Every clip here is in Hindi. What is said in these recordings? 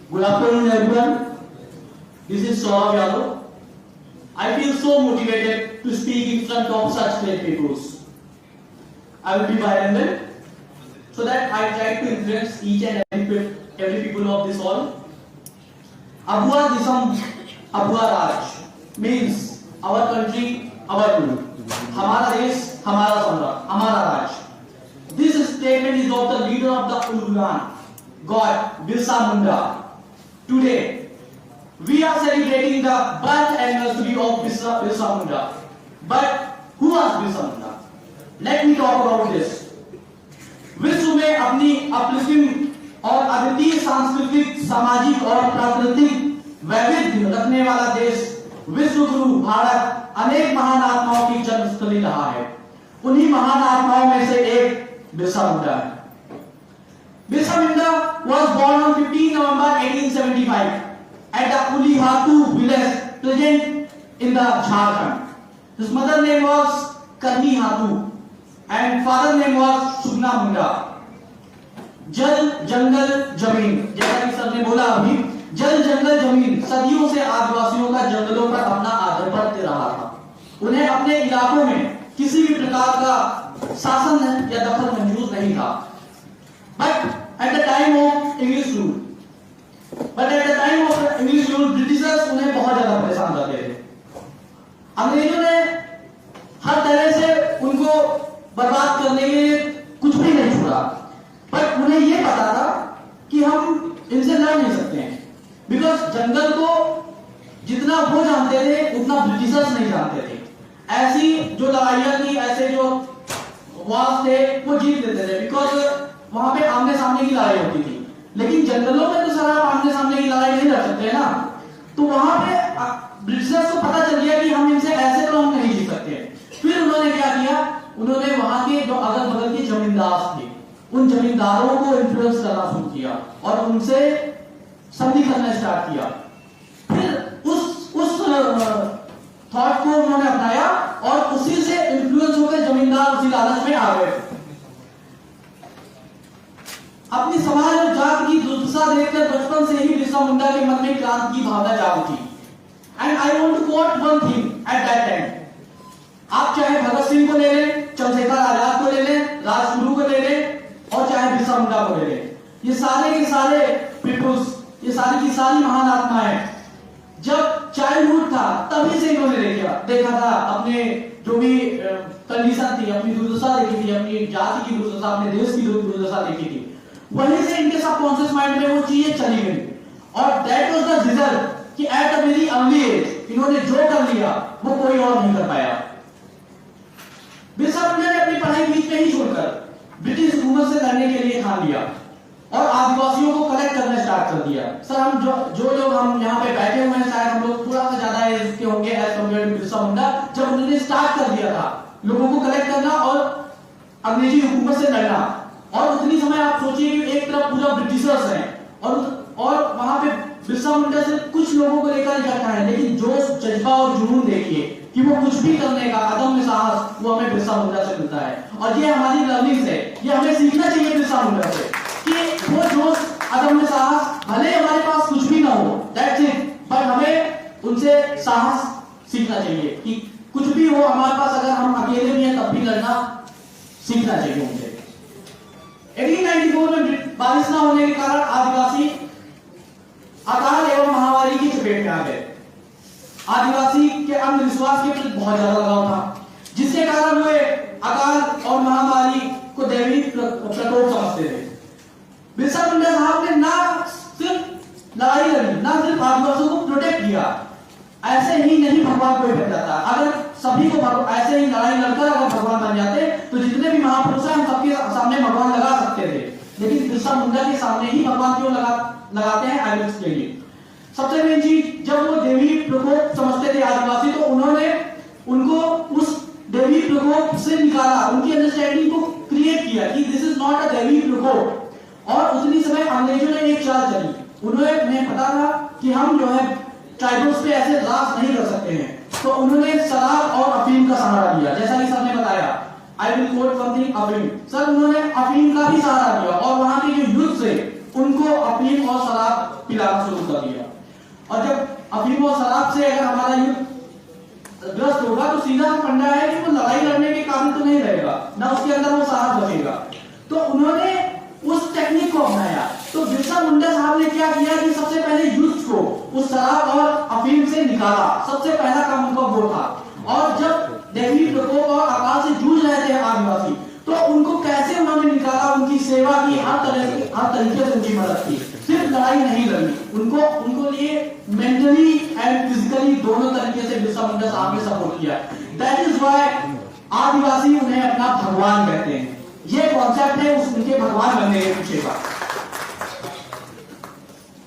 Good afternoon, everyone. This is Saurabh Yadav. I feel so motivated to speak in front of such great people. I will be bilingual so that I try to influence each and every people of this hall. Abhua Disam, Abhua Raj means our country, our rule. Hamara Desh, Hamara Samra, Hamara Raj. This statement is of the leader of the Ulgulan, God, Birsa Munda. Today, we are celebrating the birth anniversary of Birsa Munda. But who was Birsa Munda? Let me talk about this. विश्व में अपनी अप्रतिम और अद्वितीय सांस्कृतिक, सामाजिक और प्राकृतिक वैविध्य रखने वाला देश विश्व गुरु भारत अनेक महान आत्माओं की जन्मस्थली रहा है। उन्हीं महान आत्माओं में से एक बिरसा मुंडा है। Birsa Munda was born on 15 November 1875 at the Ulihatu village present in the Jharkhand. His mother name was Karni Hatu and father name was Sugna Munda. जल जंगल जमीन, जैसा कि सर ने बोला अभी, जल जंगल जमीन सदियों से आदिवासियों का जंगलों पर अपना आधिपत्य रहा था। उन्हें अपने इलाकों में किसी भी प्रकार का शासन या दखल मंजूर नहीं था। But at the time of English rule, Britishers उन्हें बहुत ज्यादा परेशान करते थे। अंग्रेजों ने हर तरह से उनको बर्बाद करने के लिए कुछ भी नहीं छोड़ा। पर उन्हें यह पता था कि हम इनसे लड़ नहीं सकते हैं, बिकॉज जंगल को जितना वो जानते थे उतना ब्रिटिशर्स नहीं जानते थे। ऐसी जो लड़ाइयां थी, ऐसे जो वार थे, वो जीत लेते थे, बिकॉज वहां पे आमने सामने की लड़ाई होती थी। लेकिन जंगलों में तो सर आप आमने सामने की लड़ाई नहीं लड़ सकते ना। तो वहां पे ब्रिटिशर्स को पता चल गया कि हम इनसे ऐसे तो हम नहीं जीत सकते। फिर उन्होंने क्या किया, उन्होंने वहां के जो अगल बगल के जमींदार थे उन जमींदारों को इन्फ्लुएंस करना शुरू किया और उनसे संधि करना स्टार्ट किया। फिर उस थॉट को उन्होंने अपनाया और उसी से इन्फ्लुएंस होकर जमींदार उसी लालच में आ गए। अपनी समाज और जात की दुर्दशा देखकर बचपन से ही बिरसा मुंडा के मन में क्रांति की भावना जाग उठी। And I want to quote one thing at that time. आप चाहे भगत सिंह को ले लें, चंद्रशेखर आजाद को ले लें, राजगुरु को ले लें और चाहे बिरसा मुंडा को ले लें, ये सारे के सारे पीपुल्स, ये सारी की सारी महान आत्माएं जब चाइल्डहुड था तभी से इन्होंने देखा था अपने जो भी कंडीशन थी, अपनी दुर्दशा देखी थी, अपनी जाति की दुर्दशा, अपने देश की दुर्दशा देखी थी। वहीं से इनके सबकॉन्शियस माइंड में वो चीजें चली गई और दैट वाज द रिजल्ट कि at a very early age इन्होंने जो कर लिया वो कोई और नहीं कर पाया। बिरसा मुंडा ने अपनी पढ़ाई बीच में ही छोड़कर ब्रिटिश हुकूमत से लड़ने के लिए ठान लिया और आदिवासियों को कलेक्ट करना स्टार्ट कर दिया। सर हम जो लोग हम यहाँ पे बैठे हुए हैं, शायद हम लोग थोड़ा सा ज्यादा एज के होंगे as compare to Birsa Munda. जब उन्होंने स्टार्ट कर दिया था लोगों को कलेक्ट करना और अंग्रेजी हुकूमत से लड़ना, और उतनी समय आप सोचिए कि एक तरफ पूरा ब्रिटिशर्स हैं और वहां पे बिरसा मुंडा से कुछ लोगों को लेकर इकट्ठा है, लेकिन जोश, जज्बा और जुनून देखिए कि वो कुछ भी करने का अदम्य साहस वो हमें बिरसा मुंडा से मिलता है। और ये हमारी लर्निंग है, ये हमें सीखना चाहिए बिरसा मुंडा से कि वो जोश, अदम्य साहस, भले हमारे पास कुछ भी ना हो, दैट्स इट, बट हमें उनसे साहस सीखना चाहिए कि कुछ भी हो हमारे पास, अगर हम अकेले भी हैं तब भी लड़ना सीखना चाहिए उनसे। 1894 में बारिश न होने के कारण आदिवासी अकाल एवं महामारी की चपेट में आ गए। आदिवासी के अंधविश्वास के प्रति बहुत ज्यादा लगाव था, जिसके कारण वे अकाल और महामारी को दैवी प्रकोप समझते थे। बिरसा मुंडा साहब ने ना सिर्फ लड़ाई लड़ी, ना सिर्फ आदिवासियों को प्रोटेक्ट किया, ऐसे ही नहीं भगवान कोई बन जाता। अगर सभी को ऐसे ही लड़ाई लड़कर अगर भगवान बन जाते तो जितने भी महापुरुष हैं हम सबके सामने भगवान लगा सकते थे, लेकिन बिरसा मुंडा के सामने ही भगवान क्यों लगाते हैं, आई विल एक्सप्लेन इट। सबसे मेन चीज, जब वो देवी प्रकोप समझते थे आदिवासी, तो उन्होंने उनको उस देवी प्रकोप से निकाला, उनकी अंडरस्टैंडिंग को क्रिएट किया कि दिस इज नॉट अ देवी प्रकोप। और उतनी समय अंग्रेजों ने एक चाल चली, उन्हें पता था कि हम जो है ट्राइबल्स पे ऐसे राज नहीं कर सकते हैं, तो उन्होंने शराब और अफीम का सहारा लिया। जैसा कि सर ने बताया, आई विल कोट समथिंग अफीम, सर उन्होंने अफीम का भी सहारा लिया और वहां के जो यूथ थे उनको अफीम और शराब पिलाना शुरू कर दिया। और जब अफीम और शराब से अगर हमारा युद्ध ग्रस्त होगा तो सीधा फंडा है कि वो लड़ाई लड़ने के काबिल तो नहीं रहेगा, ना उसके अंदर वो साहस बचेगा। तो उन्होंने उस टेक्निक को अपनाया। तो बिरसा मुंडा साहब ने क्या किया कि सबसे पहले यूथ को उस शराब और अफीम से निकाला। सबसे पहला काम उनका वो था। और जब दैवीय प्रकोप और अकाल से जूझ रहे थे आदिवासी, तो उनको कैसे उन्होंने निकाला, उनकी सेवा की, हर तरीके से उनकी मदद की। सिर्फ लड़ाई नहीं लड़ी, उनको लिए मेंटली एंड फिजिकली दोनों तरीके से बिरसा मुंडा साहब ने सपोर्ट किया। दैट इज व्हाई आदिवासी उन्हें अपना भगवान कहते हैं। ये कॉन्सेप्ट है उनके भगवान बनने के पीछे का।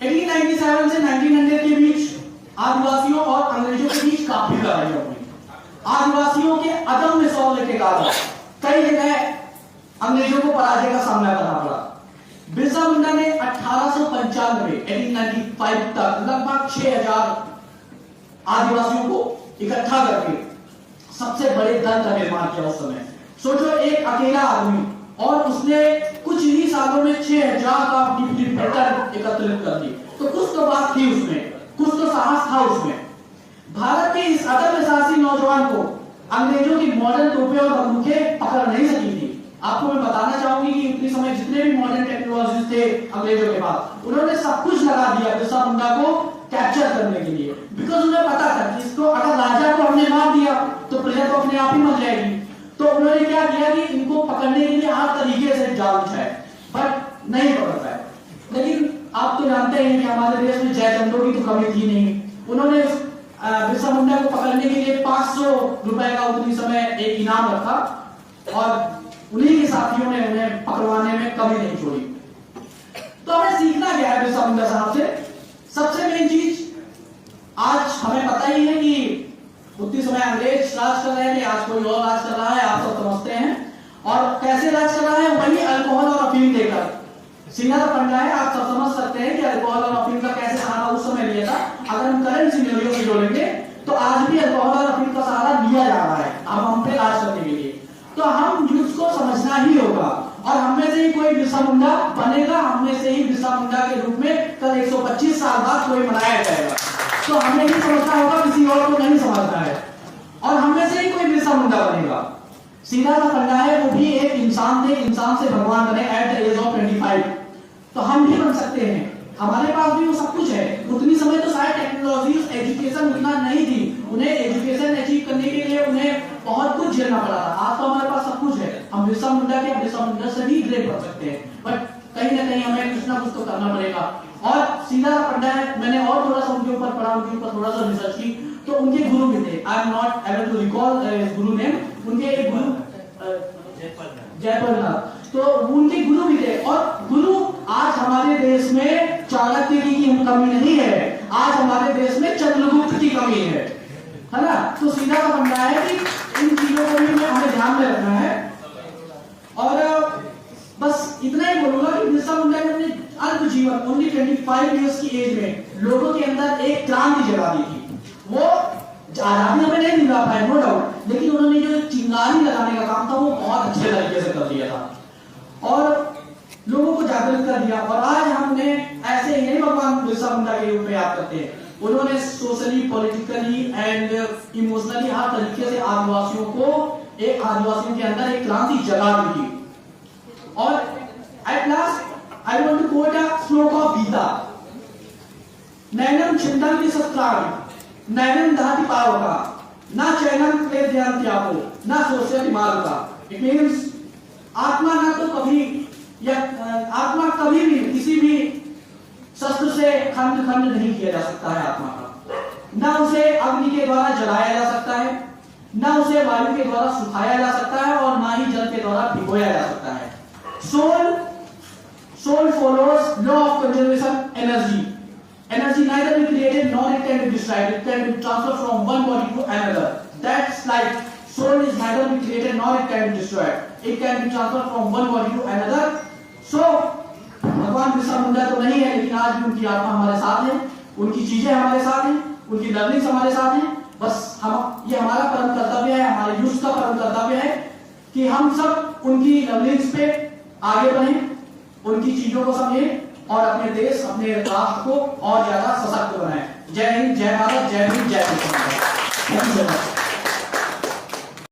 1897 से 1900 के बीच आदिवासियों और अंग्रेजों के बीच काफी लड़ाइयां हुई। आदिवासियों के अदम्य शौर्य के कारण कई जगह अंग्रेजों को पराजय का सामना करना पड़ा। बिरसा मुंडा ने 1895 तक लगभग 6000 आदिवासियों को इकट्ठा करके सबसे बड़े दल का निर्माण किया। उस समय सोचो, एक अकेला आदमी, और उसने कुछ ही सालों में 6000 का डिफेंडर एकत्रित कर दी। तो कुछ तो बात थी उसमें, कुछ तो साहस था उसमें। भारत के इस अदम्य साहसी नौजवान को अंग्रेजों की मॉडर्न तोपें और बंदूकें पकड़ नहीं सकी थी। आपको मैं बताना चाहूंगी कि उतने समय जितने भी मॉडर्न टेक्नोलॉजी थे अंग्रेजों के पास, उन्होंने सब कुछ लगा दिया बिरसा मुंडा को कैप्चर करने के लिए। बिकॉज उन्हें पता था कि इसको अगर राजा को हमने मार दिया तो प्रजा तो अपने आप ही मर जाएगी। तो उन्होंने क्या किया कि इनको पकड़ने के लिए हर तरीके से जाल बिछाए, बट नहीं पकड़ पाए। लेकिन आप तो जानते हैं कि हमारे देश में जयचंदों की तो कमी थी नहीं। उन्होंने बिरसा मुंडा को पकड़ने के लिए 500 रुपए का उतनी समय एक इनाम रखा, और उन्हीं के साथियों ने उन्हें पकड़वाने में कमी नहीं छोड़ी। तो हमें सीखना क्या है बिरसा मुंडा साहब से? सबसे मेन चीज, आज हमें पता ही है कि उतनी समय अंग्रेज राज कर रहे थे, आज कोई और राज कर रहा है, आप सब समझते हैं। और कैसे राज कर रहा है? वही अल्कोहल और अफीम देकर। सीधा तो फंडा है, आप सब समझ सकते हैं कि अल्कोहल और अफीम का कैसे सहारा उस समय लिया था। अगर हम करंट सिनेरियो से जोड़ेंगे तो आज भी अल्कोहल और अफीम का सहारा लिया जा रहा है अब हम पे राज करने के लिए। तो हम यूथ को समझना ही होगा, और हमें से ही कोई बिरसा मुंडा बनेगा, हमें से ही बिरसा मुंडा के रूप में कल 125 साल बाद कोई मनाया जाएगा। तो हमें ही समझना होगा, किसी और को नहीं समझना है। और हमें से ही कोई बिरसा मुंडा बनेगा। सीधा सा फंडा है, वो भी एक इंसान थे, इंसान से भगवान बने एट द एज ऑफ 25। तो हम भी बन सकते हैं, हमारे पास भी वो सब कुछ है। उतनी समय तो शायद टेक्नोलॉजीज, एजुकेशन उतना नहीं थी। उन्हें एजुकेशन अचीव करने के लिए उन्हें बहुत कुछ झेलना पड़ा था। आज तो हमारे पास सब कुछ है, हम बिरसा मुंडा से भी ग्रेड कर सकते हैं, बट कहीं ना कहीं हमें कुछ ना कुछ तो करना पड़ेगा। और सीधा फंडा है, मैंने और थोड़ा सा उनके ऊपर पढ़ा, उनके ऊपर थोड़ा सा रिसर्च की, तो उनके गुरु भी थे। I am not able to recall guru name. उनके एक गुरु जयपाल, तो उनके गुरु भी थे। और गुरु आज हमारे देश में चाणक्य की कमी नहीं है, आज हमारे देश में चंद्रगुप्त की कमी है ना। तो सीधा सा बनना है कि इन चीजों को भी हमें ध्यान में रखना है। और बस इतना ही बोलूंगा कि बिरसा मुंडा ने अपने अल्प जीवन, ओनली 25 इयर्स की एज में लोगों के अंदर एक क्रांति जगा दी थी। वो आजादी हमें नहीं दिला पाए, नो डाउट, लेकिन उन्होंने जो चिंगारी लगाने का काम था वो बहुत अच्छे तरीके से कर दिया था और लोगों को जागरूक कर दिया। और आज हमने ऐसे ही नहीं भगवान बिरसा मुंडा के रूप में याद करते हैं। उन्होंने सोशली, पॉलिटिकली एंड इमोशनली हर तरीके से आदिवासियों के अंदर एक क्रांति जगा दी थी। और at last I want to quote a shloka of Gita, नैनम छिंदन्ति शस्त्राणि नैनम दहति पावका न चैनम क्लेदयन्त्यापो न शोषयति मारुता। इट मींस आत्मा ना तो कभी या आत्मा कभी भी किसी भी शस्त्र से खंड नहीं किया जा सकता है आत्मा का। न उसे अग्नि के द्वारा जलाया जा सकता है, न उसे वायु के द्वारा सुखाया जा सकता है, और न ही जल के द्वारा भिगोया जा सकता है। Soul follows law of conservation energy. Energy neither be created nor it can be destroyed. It can be transferred from one body to another. That's like soul is neither be created nor it can be destroyed. It can be transferred from one body to another. So भगवान बिरसा मुंडा तो नहीं है, लेकिन आज भी उनकी आत्मा हमारे साथ है, उनकी चीजें हमारे साथ हैं, उनकी लर्निंग्स हमारे साथ हैं। बस ये हमारा परम कर्तव्य है, हमारे यूथ का परम कर्तव्य है कि हम सब उनकी लर्निंग्स पे आगे बढ़ें, उनकी चीजों को समझें और अपने देश, अपने राष्ट्र को और ज्यादा सशक्त बनाएं। जय हिंद, जय भारत, जय भीम, जय किसान।